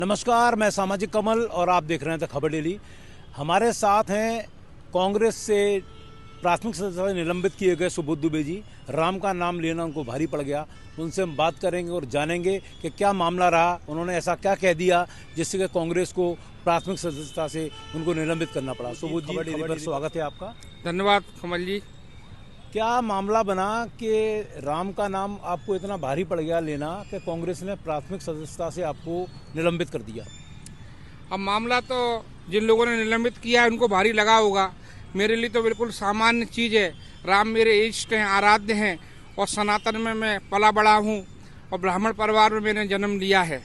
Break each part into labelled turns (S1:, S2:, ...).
S1: नमस्कार, मैं सामाजिक कमल और आप देख रहे हैं द खबर डेली। हमारे साथ हैं कांग्रेस से प्राथमिक सदस्य निलंबित किए गए सुबोध दुबे जी। राम का नाम लेना उनको भारी पड़ गया। उनसे हम बात करेंगे और जानेंगे कि क्या मामला रहा, उन्होंने ऐसा क्या कह दिया जिससे कि कांग्रेस को प्राथमिक सदस्यता से उनको निलंबित करना पड़ा। सुबोध जी, खबर डेली पर स्वागत है आपका।
S2: धन्यवाद कमल जी।
S1: क्या मामला बना कि राम का नाम आपको इतना भारी पड़ गया लेना कि कांग्रेस ने प्राथमिक सदस्यता से आपको निलंबित कर दिया?
S2: अब मामला तो जिन लोगों ने निलंबित किया है उनको भारी लगा होगा। मेरे लिए तो बिल्कुल सामान्य चीज़ है। राम मेरे इष्ट हैं, आराध्य हैं और सनातन में मैं पला बड़ा हूँ और ब्राह्मण परिवार में मैंने जन्म लिया है।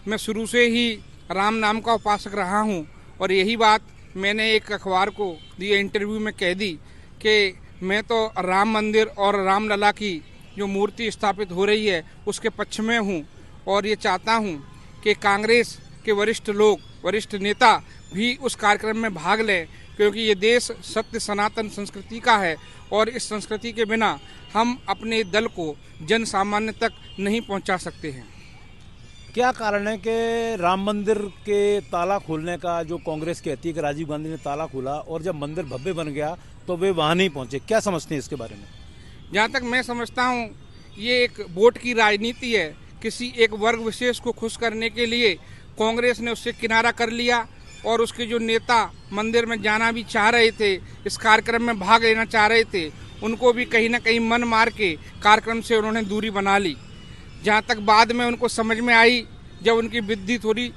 S2: मैं शुरू से ही राम नाम का उपासक रहा हूँ और यही बात मैंने एक अखबार को दिए इंटरव्यू में कह दी कि मैं तो राम मंदिर और रामलला की जो मूर्ति स्थापित हो रही है उसके पक्ष में हूँ और ये चाहता हूँ कि कांग्रेस के वरिष्ठ लोग, वरिष्ठ नेता भी उस कार्यक्रम में भाग लें, क्योंकि ये देश सत्य सनातन संस्कृति का है और इस संस्कृति के बिना हम अपने दल को जन सामान्य तक नहीं पहुँचा सकते हैं।
S1: क्या कारण है कि राम मंदिर के ताला खोलने का जो कांग्रेस कहती है कि राजीव गांधी ने ताला खोला और जब मंदिर भव्य बन गया तो वे वहां नहीं पहुंचे? क्या समझते हैं इसके बारे में?
S2: जहाँ तक मैं समझता हूँ ये एक वोट की राजनीति है। किसी एक वर्ग विशेष को खुश करने के लिए कांग्रेस ने उससे किनारा कर लिया और उसके जो नेता मंदिर में जाना भी चाह रहे थे, इस कार्यक्रम में भाग लेना चाह रहे थे, उनको भी कहीं ना कहीं मन मार के कार्यक्रम से उन्होंने दूरी बना ली। जहाँ तक बाद में उनको समझ में आई, जब उनकी बुद्धि थोड़ी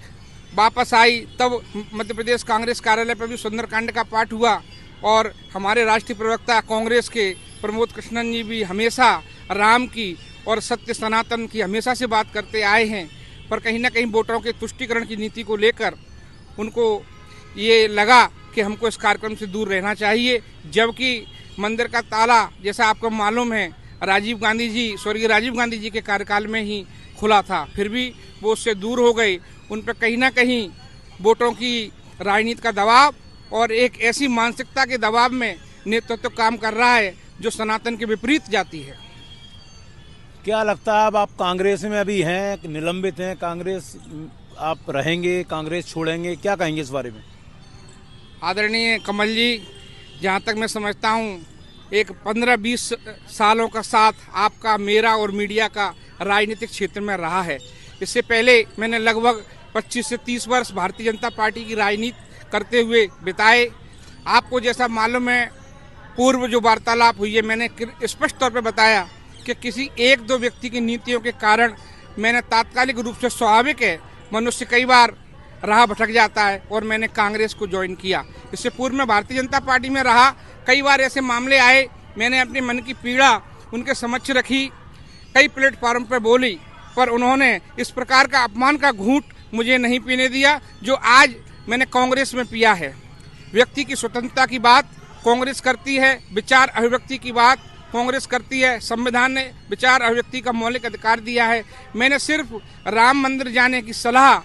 S2: वापस आई, तब मध्य प्रदेश कांग्रेस कार्यालय पर भी सुंदरकांड का पाठ हुआ और हमारे राष्ट्रीय प्रवक्ता कांग्रेस के प्रमोद कृष्णन जी भी हमेशा राम की और सत्य सनातन की हमेशा से बात करते आए हैं। पर कहीं ना कहीं वोटरों के तुष्टीकरण की नीति को लेकर उनको ये लगा कि हमको इस कार्यक्रम से दूर रहना चाहिए, जबकि मंदिर का ताला जैसा आपको मालूम है राजीव गांधी जी, स्वर्गीय राजीव गांधी जी के कार्यकाल में ही खुला था। फिर भी वो उससे दूर हो गए। उन पर कहीं ना कहीं वोटों की राजनीति का दबाव और एक ऐसी मानसिकता के दबाव में नेतृत्व काम कर रहा है जो सनातन के विपरीत जाती है।
S1: क्या लगता है अब आप कांग्रेस में अभी हैं, निलंबित हैं, कांग्रेस आप रहेंगे, कांग्रेस छोड़ेंगे, क्या कहेंगे इस बारे में?
S2: आदरणीय कमल जी, जहाँ तक मैं समझता हूँ एक 15-20 सालों का साथ आपका, मेरा और मीडिया का राजनीतिक क्षेत्र में रहा है। इससे पहले मैंने लगभग 25 से 30 वर्ष भारतीय जनता पार्टी की राजनीति करते हुए बिताए। आपको जैसा मालूम है, पूर्व जो वार्तालाप हुई है मैंने स्पष्ट तौर पर बताया कि किसी एक दो व्यक्ति की नीतियों के कारण मैंने तात्कालिक रूप से, स्वाभाविक है मनुष्य कई बार राह भटक जाता है, और मैंने कांग्रेस को ज्वाइन किया। इससे पूर्व में भारतीय जनता पार्टी में रहा। कई बार ऐसे मामले आए, मैंने अपने मन की पीड़ा उनके समक्ष रखी, कई प्लेटफार्म पर बोली, पर उन्होंने इस प्रकार का अपमान का घूंट मुझे नहीं पीने दिया जो आज मैंने कांग्रेस में पिया है। व्यक्ति की स्वतंत्रता की बात कांग्रेस करती है, विचार अभिव्यक्ति की बात कांग्रेस करती है। संविधान ने विचार अभिव्यक्ति का मौलिक अधिकार दिया है। मैंने सिर्फ राम मंदिर जाने की सलाह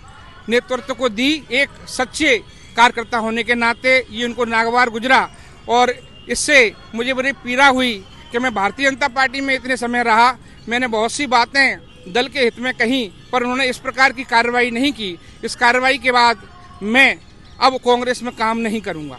S2: नेतृत्व को दी। एक सच्चे कार्यकर्ता होने के नाते ये उनको नागवार गुजरा और इससे मुझे बड़ी पीड़ा हुई कि मैं भारतीय जनता पार्टी में इतने समय रहा, मैंने बहुत सी बातें दल के हित में कही, पर उन्होंने इस प्रकार की कार्रवाई नहीं की। इस कार्रवाई के बाद मैं अब कांग्रेस में काम नहीं करूंगा।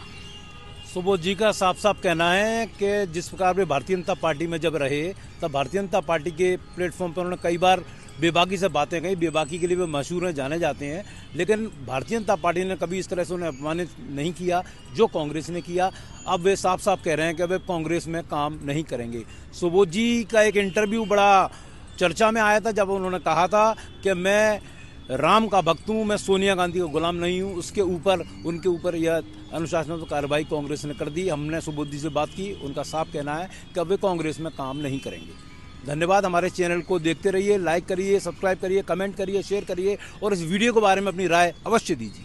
S1: सुबोध जी का साफ साफ कहना है कि जिस प्रकार वे भारतीय जनता पार्टी में जब रहे तब भारतीय जनता पार्टी के प्लेटफॉर्म पर उन्होंने कई बार बेबाकी से बातें कही। बेबाकी के लिए वे मशहूर हैं, जाने जाते हैं, लेकिन भारतीय जनता पार्टी ने कभी इस तरह से उन्हें अपमानित नहीं किया जो कांग्रेस ने किया। अब वे साफ साफ कह रहे हैं कि वे कांग्रेस में काम नहीं करेंगे। सुबोध जी का एक इंटरव्यू बड़ा चर्चा में आया था जब उन्होंने कहा था कि मैं राम का भक्त हूँ, मैं सोनिया गांधी का गुलाम नहीं हूँ। उसके ऊपर उनके ऊपर यह अनुशासनात्मक कार्रवाई कांग्रेस ने कर दी। हमने सुबोध जी से बात की, उनका साफ कहना है कि वे कांग्रेस में काम नहीं करेंगे। धन्यवाद। हमारे चैनल को देखते रहिए, लाइक करिए, सब्सक्राइब करिए, कमेंट करिए, शेयर करिए और इस वीडियो के बारे में अपनी राय अवश्य दीजिए।